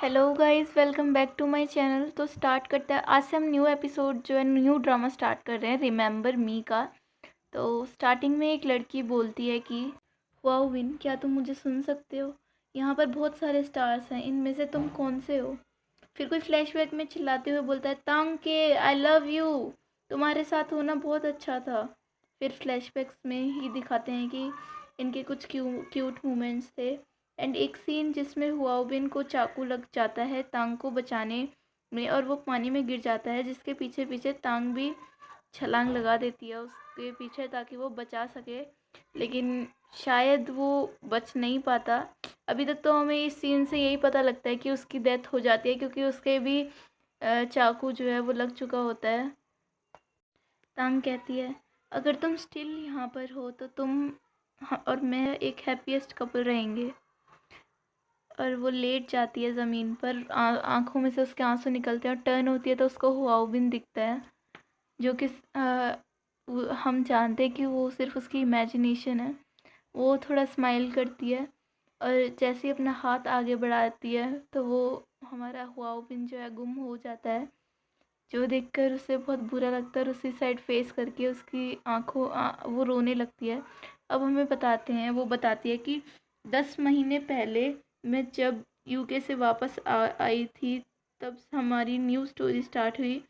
Hello guys, welcome back to my channel. तो start करते हैं। आज से हम न्यू एपिसोड जो है न्यू ड्रामा स्टार्ट कर रहे हैं, रिमेंबर मी का। तो स्टार्टिंग में एक लड़की बोलती है कि वाओ विन, क्या तुम मुझे सुन सकते हो? यहाँ पर बहुत सारे स्टार्स हैं, इनमें से तुम कौन से हो? फिर कोई फ्लैशबैक में चिल्लाते हुए बोलता है तांग के, आई लव यू, तुम्हारे साथ होना बहुत अच्छा था। फिर फ्लैशबैक्स में ही दिखाते हैं कि इनके कुछ क्यूट मोमेंट्स थे। एंड एक सीन जिसमें हुआबिन को चाकू लग जाता है तांग को बचाने में, और वो पानी में गिर जाता है, जिसके पीछे पीछे तांग भी छलांग लगा देती है उसके पीछे ताकि वो बचा सके, लेकिन शायद वो बच नहीं पाता। अभी तक तो हमें इस सीन से यही पता लगता है कि उसकी डेथ हो जाती है, क्योंकि उसके भी चाकू जो है वो लग चुका होता है। तांग कहती है अगर तुम स्टिल यहाँ पर हो तो तुम और मैं एक हैप्पीएस्ट कपल रहेंगे। और वो लेट जाती है ज़मीन पर, आंखों में से उसके आंसू निकलते हैं, और टर्न होती है तो उसको हुआबिन दिखता है, जो कि हम जानते हैं कि वो सिर्फ उसकी इमेजिनेशन है। वो थोड़ा स्माइल करती है, और जैसे ही अपना हाथ आगे बढ़ाती है तो वो हमारा हुआबिन जो है गुम हो जाता है, जो देखकर उसे बहुत बुरा लगता है, और उसी साइड फेस करके उसकी वो रोने लगती है। अब हमें वो बताती है कि 10 महीने पहले मैं जब यूके से वापस आई थी, तब हमारी न्यू स्टोरी स्टार्ट हुई।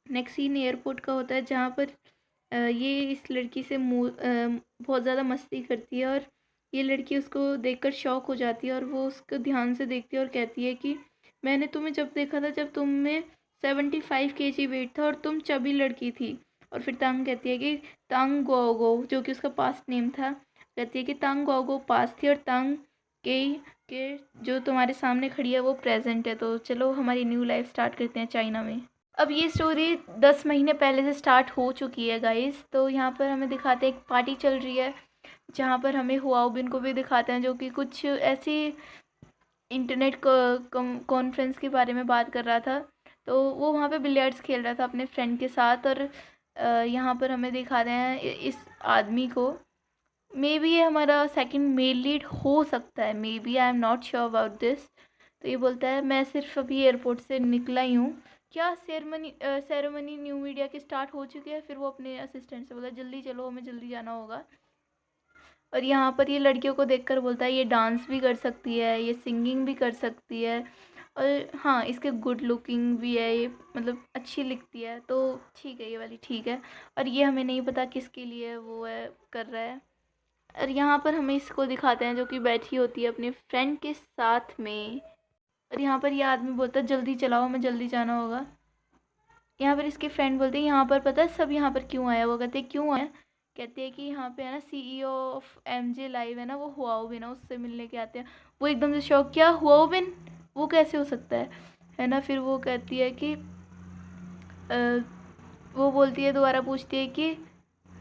नेक्स्ट सीन एयरपोर्ट का होता है, जहाँ पर ये इस लड़की से बहुत ज़्यादा मस्ती करती है, और ये लड़की उसको देखकर शॉक हो जाती है, और वो उसको ध्यान से देखती है और कहती है कि मैंने तुम्हें जब देखा था जब तुम में 75 kg वेट था और तुम चबी लड़की थी। और फिर तांग कहती है कि तांग गोगो, जो कि उसका पास्ट नेम था, कहती है कि तांग गोगो पास थी, और तांग के के जो तुम्हारे सामने खड़ी है वो प्रेजेंट है। तो चलो हमारी न्यू लाइफ स्टार्ट करते हैं चाइना में। अब ये स्टोरी 10 महीने पहले से स्टार्ट हो चुकी है गाइस। तो यहाँ पर हमें दिखाते हैं एक पार्टी चल रही है, जहाँ पर हमें हुआबिन को भी दिखाते हैं, जो कि कुछ ऐसी इंटरनेट कॉन्फ्रेंस के बारे में बात कर रहा था। तो वो वहाँ पे बिलियर्ड्स खेल रहा था अपने फ्रेंड के साथ, और यहाँ पर हमें दिखाते हैं इस आदमी को। मे बी ये हमारा सेकंड मेल लीड हो सकता है, may be, I am not sure about this. तो ये बोलता है मैं सिर्फ अभी एयरपोर्ट से निकला ही हूँ। क्या सेरेमनी न्यू मीडिया की स्टार्ट हो चुकी है? फिर वो अपने असिस्टेंट से बोला जल्दी चलो, हमें जल्दी जाना होगा। और यहाँ पर ये लड़कियों को देखकर बोलता है ये डांस भी कर सकती है, ये सिंगिंग भी कर सकती है, और हाँ इसके गुड लुकिंग भी है, ये मतलब अच्छी लिखती है, तो ठीक है, ये वाली ठीक है। और ये हमें नहीं पता किसके लिए वो है कर रहा है। और यहाँ पर हमें इसको दिखाते हैं जो कि बैठी होती है अपने फ्रेंड के साथ में। और यहाँ पर ये आदमी बोलता है जल्दी चलाओ, हमें जल्दी जाना होगा। यहाँ पर इसके फ्रेंड बोलते हैं यहाँ पर पता है सब यहाँ पर क्यों आया? वो कहते हैं क्यों आया? कहते हैं कि यहाँ पे है ना सीईओ ऑफ एमजे लाइव है ना, वो हुआबिन है, उससे मिलने के आते हैं। वो एकदम से शॉक, क्या हुआबिन, वो कैसे हो सकता है ना? फिर वो कहती है कि वो बोलती है, दोबारा पूछती है कि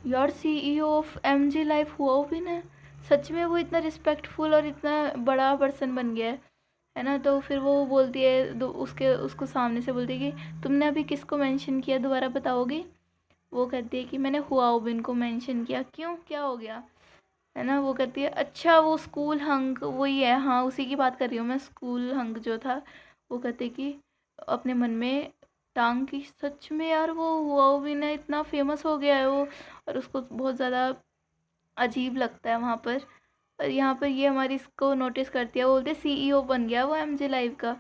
यार सीईओ ऑफ एमजे लाइव हुआबिन है? सच में वो इतना रिस्पेक्टफुल और इतना बड़ा पर्सन बन गया है ना? तो फिर वो बोलती है, उसको सामने से बोलती है कि तुमने अभी किसको मेंशन किया, दोबारा बताओगी? वो कहती है कि मैंने हुआबिन को मेंशन किया। क्यों, क्या हो गया? है ना? वो कहती है अच्छा वो स्कूल हंक वही है, हाँ उसी की बात कर रही हूँ मैं, स्कूल हंक जो था। वो कहते कि अपने मन में टांग की, सच में यार वो हुआबिन है, इतना फेमस हो गया है वो, और उसको बहुत ज़्यादा अजीब लगता है वहाँ पर। और यहाँ पर ये हमारी इसको नोटिस करती है, वो बोलते सीईओ बन गया वो एमजे लाइव का।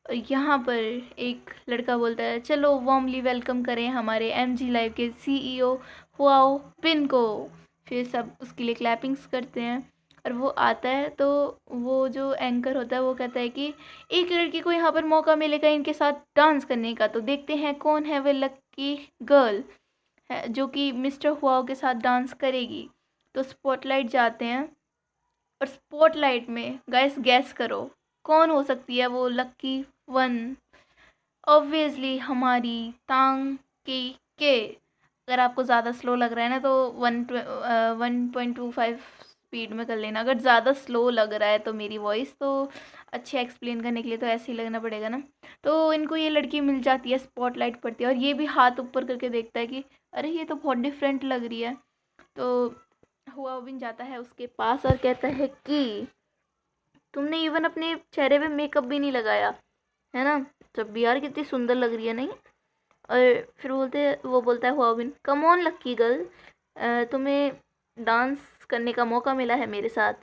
और यहाँ पर एक लड़का बोलता है चलो वार्मली वेलकम करें हमारे एमजी लाइव के सीईओ हुआओ बिन को। फिर सब उसके लिए क्लैपिंग्स करते हैं, और वो आता है तो वो जो एंकर होता है वो कहता है कि एक लड़की को यहाँ पर मौका मिलेगा इनके साथ डांस करने का, तो देखते हैं कौन है वो लक्की गर्ल है जो कि मिस्टर हुआओ के साथ डांस करेगी। तो स्पॉटलाइट जाते हैं, और स्पॉटलाइट में गाइस गैस करो कौन हो सकती है वो लक्की वन? ऑब्वियसली हमारी तांग के। अगर आपको ज़्यादा स्लो लग रहा है ना तो 1.25 स्पीड में कर लेना। अगर ज़्यादा स्लो लग रहा है तो मेरी वॉइस तो अच्छे एक्सप्लेन करने के लिए तो ऐसे ही लगना पड़ेगा ना। तो इनको ये लड़की मिल जाती है, स्पॉटलाइट पड़ती है, और ये भी हाथ ऊपर करके देखता है कि अरे ये तो बहुत डिफरेंट लग रही है। तो हुआबिन जाता है उसके पास और कहता है कि तुमने इवन अपने चेहरे पे मेकअप भी नहीं लगाया है ना, तब भी यार कितनी सुंदर लग रही है नहीं। और फिर वो बोलता है हुआविन, कम ऑन लक्की गर्ल, तुम्हें डांस करने का मौका मिला है मेरे साथ।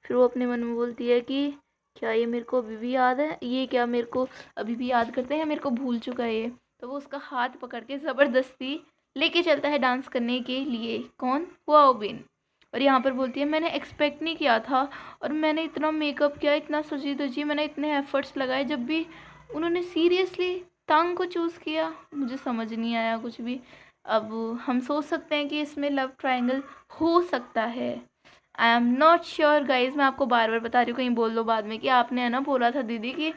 फिर वो अपने मन में बोलती है कि क्या ये मेरे को अभी भी याद है, ये क्या मेरे को अभी भी याद करते हैं, मेरे को भूल चुका है ये। तो वो उसका हाथ पकड़ के ज़बरदस्ती लेके चलता है डांस करने के लिए। कौन? हुआविन। और यहाँ पर बोलती है मैंने एक्सपेक्ट नहीं किया था, और मैंने इतना मेकअप किया, इतना सजी धजी, मैंने इतने एफर्ट्स लगाए, जब भी उन्होंने सीरियसली तांग को चूज़ किया मुझे समझ नहीं आया कुछ भी। अब हम सोच सकते हैं कि इसमें लव ट्रायंगल हो सकता है। I am not sure guys, मैं आपको बार बार बता रही हूँ, कहीं बोल दो बाद में कि आपने है ना बोला था दीदी कि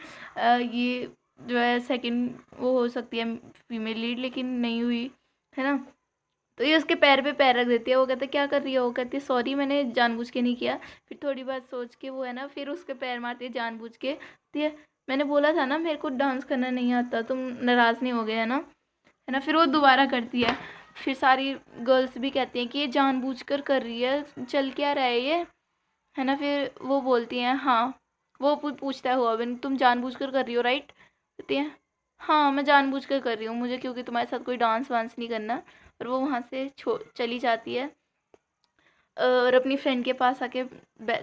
ये जो है सेकंड वो हो सकती है फीमेल लीड, लेकिन नहीं हुई है ना। तो ये उसके पैर पे पैर रख देती है। वो कहता है क्या कर रही है, वो कहती है सॉरी मैंने जानबूझ के नहीं किया। फिर थोड़ी बात सोच के वो है ना फिर उसके पैर मारती है जानबूझ के। तो ये मैंने बोला था ना मेरे को डांस करना नहीं आता, तुम नाराज़ नहीं हो गए है ना। फिर वो दोबारा करती है। फिर सारी गर्ल्स भी कहती हैं कि ये जानबूझकर कर रही है, चल क्या रहा है ये, है ना। फिर वो बोलती हैं हाँ, वो पूछता है हुआविन तुम जानबूझकर कर रही हो राइट। कहती हैं हाँ मैं जानबूझकर कर रही हूँ, मुझे क्योंकि तुम्हारे साथ कोई डांस वांस नहीं करना। और वो वहाँ से चली जाती है और अपनी फ्रेंड के पास आके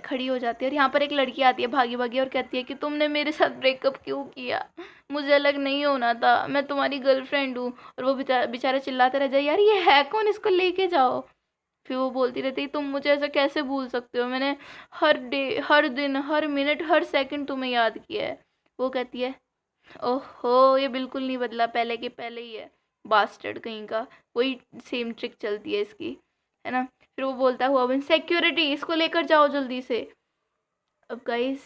खड़ी हो जाती है। और यहाँ पर एक लड़की आती है भागी भागी और कहती है कि तुमने मेरे साथ ब्रेकअप क्यों किया, मुझे अलग नहीं होना था, मैं तुम्हारी गर्लफ्रेंड हूँ। और वो बेचारा चिल्लाते रह जाए यार ये है कौन, इसको लेके जाओ। फिर वो बोलती रहती तुम मुझे ऐसा कैसे भूल सकते हो, मैंने हर डे हर दिन हर मिनट हर सेकंड तुम्हें याद किया है। वो कहती है ओहो ये बिल्कुल नहीं बदला, पहले के पहले ही है, बास्टर्ड कहीं का, वही सेम ट्रिक चलती है इसकी, है ना। फिर वो बोलता हुआ हुआविन सिक्योरिटी इसको लेकर जाओ जल्दी से। अब गाइस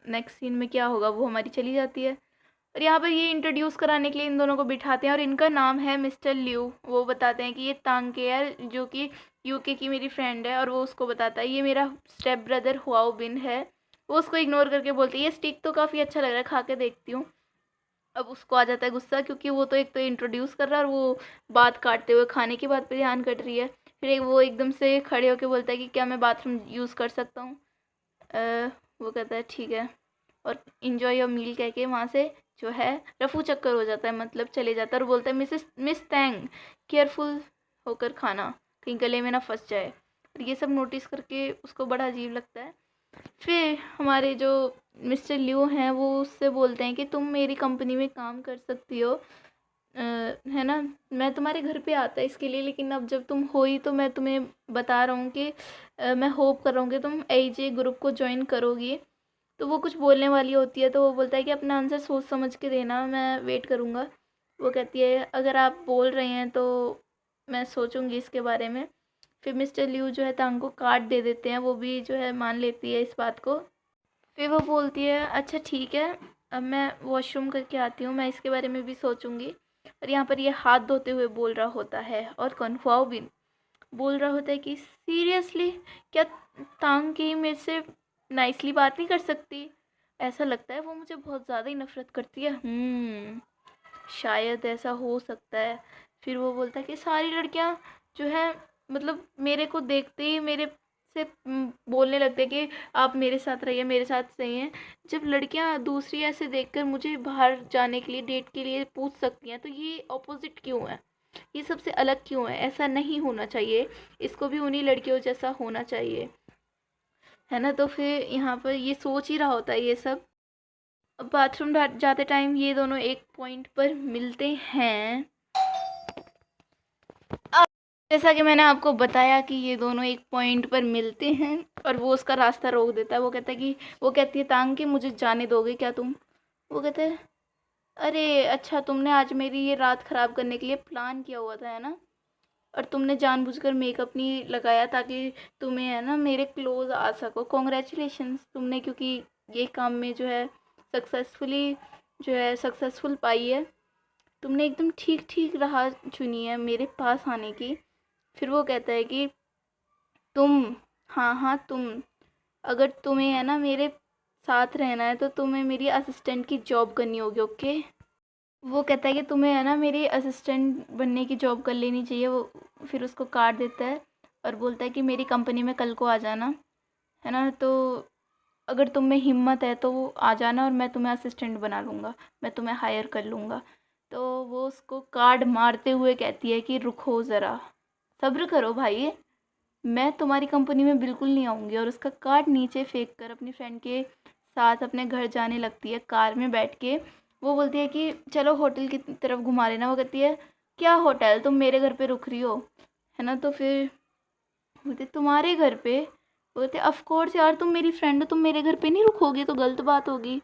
नेक्स्ट सीन में क्या होगा, वो हमारी चली जाती है। और यहाँ पर ये इंट्रोड्यूस कराने के लिए इन दोनों को बिठाते हैं और इनका नाम है मिस्टर लिू। वो बताते हैं कि ये तांगे है जो कि यूके की मेरी फ्रेंड है, और वो उसको बताता है ये मेरा स्टेप ब्रदर हुआविन है। वो उसको इग्नोर करके बोलती है ये स्टिक तो काफ़ी अच्छा लग रहा है, खा के देखती हूँ। अब उसको आ जाता है गुस्सा, क्योंकि वो तो एक तो इंट्रोड्यूस कर रहा है और वो बात काटते हुए खाने की बात पे ध्यान कट रही है। फिर वो एकदम से खड़े होके बोलता है कि क्या मैं बाथरूम यूज़ कर सकता हूँ। वो कहता है ठीक है, और इन्जॉय योर मील कह के वहाँ से जो है रफू चक्कर हो जाता है, मतलब चले जाता है। और बोलता है मिस तैंग केयरफुल होकर खाना, कहीं गले में ना फंस जाए। और ये सब नोटिस करके उसको बड़ा अजीब लगता है। फिर हमारे जो मिस्टर लियो हैं वो उससे बोलते हैं कि तुम मेरी कंपनी में काम कर सकती हो, है ना। मैं तुम्हारे घर पे आता है इसके लिए, लेकिन अब जब तुम हो ही तो मैं तुम्हें बता रहा हूँ कि मैं होप कर रहा हूँ कि तुम एजे ग्रुप को ज्वाइन करोगी। तो वो कुछ बोलने वाली होती है, तो वो बोलता है कि अपना आंसर सोच समझ के देना, मैं वेट करूँगा। वो कहती है अगर आप बोल रहे हैं तो मैं सोचूंगी इसके बारे में। फिर मिस्टर लियू जो है तांग को कार्ड दे देते हैं, वो भी जो है मान लेती है इस बात को। फिर वो बोलती है अच्छा ठीक है, अब मैं वॉशरूम करके आती हूँ, मैं इसके बारे में भी सोचूंगी। और यहाँ पर ये हाथ धोते हुए बोल रहा होता है, और कन्फर्म भी बोल रहा होता है कि सीरियसली क्या तांग की मेरे से नाइसली बात नहीं कर सकती, ऐसा लगता है वो मुझे बहुत ज़्यादा ही नफरत करती है। शायद ऐसा हो सकता है। फिर वो बोलता है कि सारी लड़कियां जो है मतलब मेरे को देखते ही मेरे से बोलने लगते हैं कि आप मेरे साथ रहिए, मेरे साथ सही हैं। जब लड़कियां दूसरी ऐसे देखकर मुझे बाहर जाने के लिए डेट के लिए पूछ सकती हैं, तो ये ऑपोजिट क्यों है, ये सबसे अलग क्यों है, ऐसा नहीं होना चाहिए, इसको भी उन्हीं लड़कियों जैसा होना चाहिए, है ना। तो फिर यहाँ पर ये सोच ही रहा होता है ये सब। बाथरूम जाते टाइम ये दोनों एक पॉइंट पर मिलते हैं। अब जैसा कि मैंने आपको बताया कि ये दोनों एक पॉइंट पर मिलते हैं और वो उसका रास्ता रोक देता है। वो कहता है कि वो कहती है तांग कि मुझे जाने दोगे क्या तुम। वो कहते हैं अरे अच्छा तुमने आज मेरी ये रात ख़राब करने के लिए प्लान किया हुआ था है ना, और तुमने जानबूझकर मेकअप नहीं लगाया ताकि तुम्हें है ना मेरे क्लोज आ सको। कॉन्ग्रेचुलेशंस तुमने, क्योंकि ये काम में जो है सक्सेसफुली जो है सक्सेसफुल पाई है, तुमने एकदम ठीक ठीक राह चुनी है मेरे पास आने की। फिर वो कहता है कि तुम, हाँ हाँ तुम, अगर तुम्हें है ना मेरे साथ रहना है तो तुम्हें मेरी असिस्टेंट की जॉब करनी होगी, ओके। वो कहता है कि तुम्हें है ना मेरी असिस्टेंट बनने की जॉब कर लेनी चाहिए। वो फिर उसको काट देता है और बोलता है कि मेरी कंपनी में कल को आ जाना, है ना। तो अगर तुम में हिम्मत है तो आ जाना और मैं तुम्हें असिस्टेंट बना लूँगा, मैं तुम्हें हायर कर लूँगा। तो वो उसको कार्ड मारते हुए कहती है कि रुको ज़रा, सब्र करो भाई, मैं तुम्हारी कंपनी में बिल्कुल नहीं आऊँगी। और उसका कार्ड नीचे फेंक कर अपनी फ्रेंड के साथ अपने घर जाने लगती है। कार में बैठ के वो बोलती है कि चलो होटल की तरफ घुमा लेना। वो कहती है क्या होटल, तुम मेरे घर पे रुक रही हो, है ना। तो फिर बोलते तुम्हारे घर पे, बोलते ऑफ कोर्स यार, तुम मेरी फ्रेंड हो, तुम मेरे घर पे नहीं रुकोगी तो गलत बात होगी।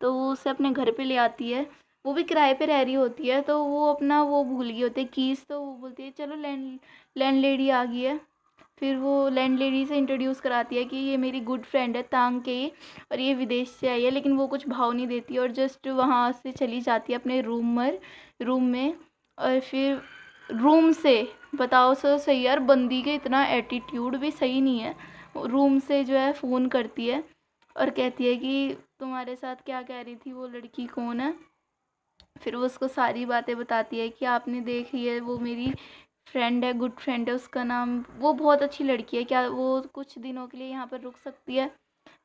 तो वो उसे अपने घर पे ले आती है। वो भी किराए पे रह रही होती है, तो वो अपना वो भूल गई होती है कीज़। तो वो बोलती है चलो लैंडलेडी आ गई है। फिर वो लैंडलेडी से इंट्रोड्यूस कराती है कि ये मेरी गुड फ्रेंड है तांग के, और ये विदेश से आई है। लेकिन वो कुछ भाव नहीं देती और जस्ट वहाँ से चली जाती है अपने रूम में। और फिर रूम से, बताओ सो सही यार, बंदी के इतना एटीट्यूड भी सही नहीं है। रूम से जो है फ़ोन करती है और कहती है कि तुम्हारे साथ क्या कह रही थी, वो लड़की कौन है। फिर वो उसको सारी बातें बताती है कि आपने देखी है, वो मेरी फ्रेंड है, गुड फ्रेंड है, उसका नाम, वो बहुत अच्छी लड़की है, क्या वो कुछ दिनों के लिए यहाँ पर रुक सकती है।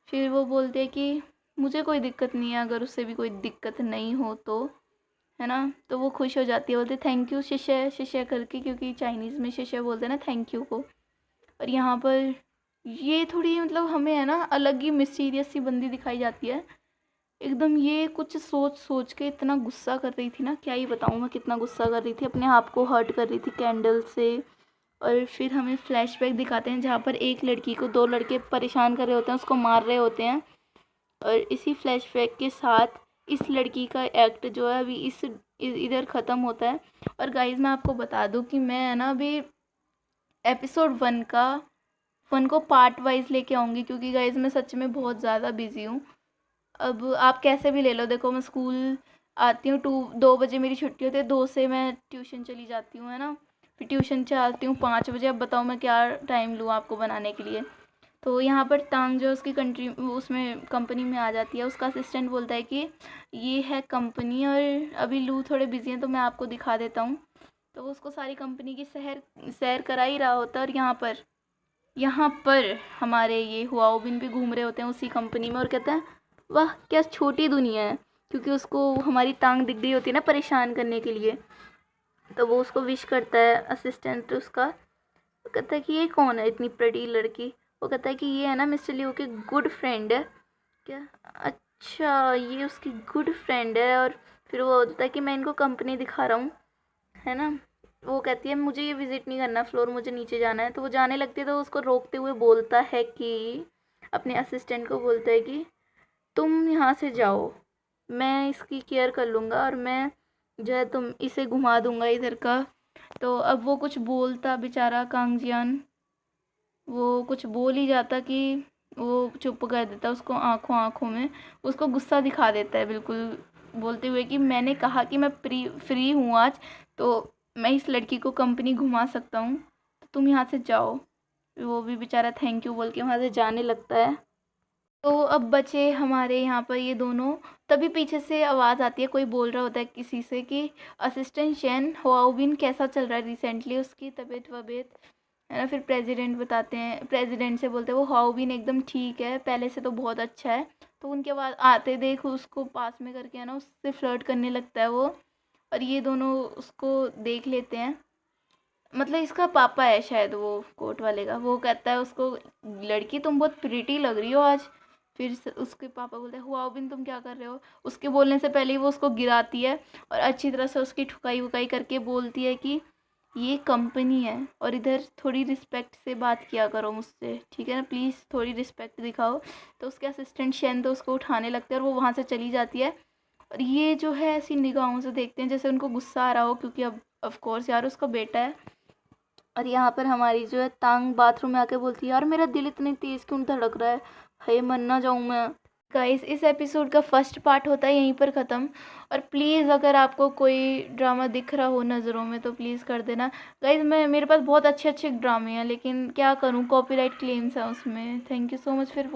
फिर वो बोलते हैं कि मुझे कोई दिक्कत नहीं है, अगर उससे भी कोई दिक्कत नहीं हो तो, है ना। तो वो खुश हो जाती है, बोलते थैंक यू शिष्य शिष्य करके, क्योंकि चाइनीज़ में शिष्य बोलते हैं ना थैंक यू को। और यहाँ पर ये थोड़ी मतलब हमें है ना अलग ही मिस्टीरियस सी बंदी दिखाई जाती है एकदम। ये कुछ सोच सोच के इतना गुस्सा कर रही थी ना, क्या ही बताऊँ मैं कितना गुस्सा कर रही थी, अपने आप को हर्ट कर रही थी कैंडल से। और फिर हमें फ्लैशबैक दिखाते हैं जहाँ पर एक लड़की को दो लड़के परेशान कर रहे होते हैं, उसको मार रहे होते हैं। और इसी फ्लैशबैक के साथ इस लड़की का एक्ट जो है अभी इधर ख़त्म होता है। और गाइज़ मैं आपको बता दूँ कि मैं है ना अभी एपिसोड 1 को पार्ट वाइज लेके आऊँगी, क्योंकि गाइज़ मैं सच में बहुत ज़्यादा बिज़ी हूँ। अब आप कैसे भी ले लो, देखो मैं स्कूल आती हूँ 2 बजे मेरी छुट्टी होती है, 2 से मैं ट्यूशन चली जाती हूँ, है ना। फिर ट्यूशन से आती हूँ 5 बजे। अब बताओ मैं क्या टाइम लूँ आपको बनाने के लिए। तो यहाँ पर तांग जो उसकी कंट्री उसमें कंपनी में आ जाती है। उसका असिस्टेंट बोलता है कि ये है कंपनी और अभी लू थोड़े बिजी हैं तो मैं आपको दिखा देता हूँ। तो वो उसको सारी कंपनी की सैर करा ही रहा होता है। और यहाँ पर हमारे ये हुआओबिन भी घूम रहे होते हैं उसी कंपनी में और कहते हैं वाह क्या छोटी दुनिया है, क्योंकि उसको हमारी टांग दिख गई होती है ना परेशान करने के लिए। तो वो उसको विश करता है असिस्टेंट उसका। वो कहता है कि ये कौन है इतनी प्रेटी लड़की। वो कहता है कि ये है ना मिस्टर लियो की गुड फ्रेंड है। क्या, अच्छा ये उसकी गुड फ्रेंड है। और फिर वो होता है कि मैं इनको कंपनी दिखा रहा हूँ, है ना। वो कहती है मुझे ये विज़िट नहीं करना फ्लोर, मुझे नीचे जाना है। तो वो जाने लगती है तो उसको रोकते हुए बोलता है कि अपने असिस्टेंट को बोलता है कि तुम यहाँ से जाओ, मैं इसकी केयर कर लूँगा और मैं जो है तुम इसे घुमा दूँगा इधर का। तो अब वो कुछ बोलता बेचारा कांगजियान, वो कुछ बोल ही जाता कि वो चुप कर देता, उसको आँखों आँखों में उसको गुस्सा दिखा देता है बिल्कुल, बोलते हुए कि मैंने कहा कि मैं फ्री हूँ आज, तो मैं इस लड़की को कंपनी घुमा सकता हूँ, तो तुम यहाँ से जाओ। वो भी बेचारा थैंक यू बोल के वहाँ से जाने लगता है। तो अब बचे हमारे यहाँ पर ये दोनों। तभी पीछे से आवाज़ आती है, कोई बोल रहा होता है किसी से कि असिस्टेंट शेन हुआओबिन कैसा चल रहा है रिसेंटली, उसकी तबीयत वबीयत, है ना। फिर प्रेसिडेंट बताते हैं, प्रेसिडेंट से बोलते हैं वो हाओबिन एकदम ठीक है, पहले से तो बहुत अच्छा है। तो उनके बाद आते देख उसको पास में करके है ना उससे फ्लर्ट करने लगता है वो। और ये दोनों उसको देख लेते हैं, मतलब इसका पापा है शायद वो कोट वाले का। वो कहता है उसको लड़की तुम बहुत प्रिटी लग रही हो आज। फिर उसके पापा बोलते हैं हुआबिन तुम क्या कर रहे हो। उसके बोलने से पहले ही वो उसको गिराती है और अच्छी तरह से उसकी ठुकाई वुकाई करके बोलती है कि ये कंपनी है और इधर थोड़ी रिस्पेक्ट से बात किया करो मुझसे, ठीक है ना, प्लीज़ थोड़ी रिस्पेक्ट दिखाओ। तो उसके असिस्टेंट शेन तो उसको उठाने लगते हैं और वो वहाँ से चली जाती है। और ये जो है ऐसी निगाहों से देखते हैं जैसे उनको गुस्सा आ रहा हो, क्योंकि अब ऑफ कोर्स यार उसका बेटा है। और यहाँ पर हमारी जो है तांग बाथरूम में आके बोलती है यार मेरा दिल इतनी तेज़ क्यों धड़क रहा है, हाय मर ना जाऊँ मैं। गाइस इस एपिसोड का फर्स्ट पार्ट होता है यहीं पर ख़त्म। और प्लीज़ अगर आपको कोई ड्रामा दिख रहा हो नज़रों में तो प्लीज़ कर देना। गाइस मैं मेरे पास बहुत अच्छे अच्छे ड्रामे हैं, लेकिन क्या करूँ कॉपीराइट क्लेम्स हैं उसमें। थैंक यू सो मच फिर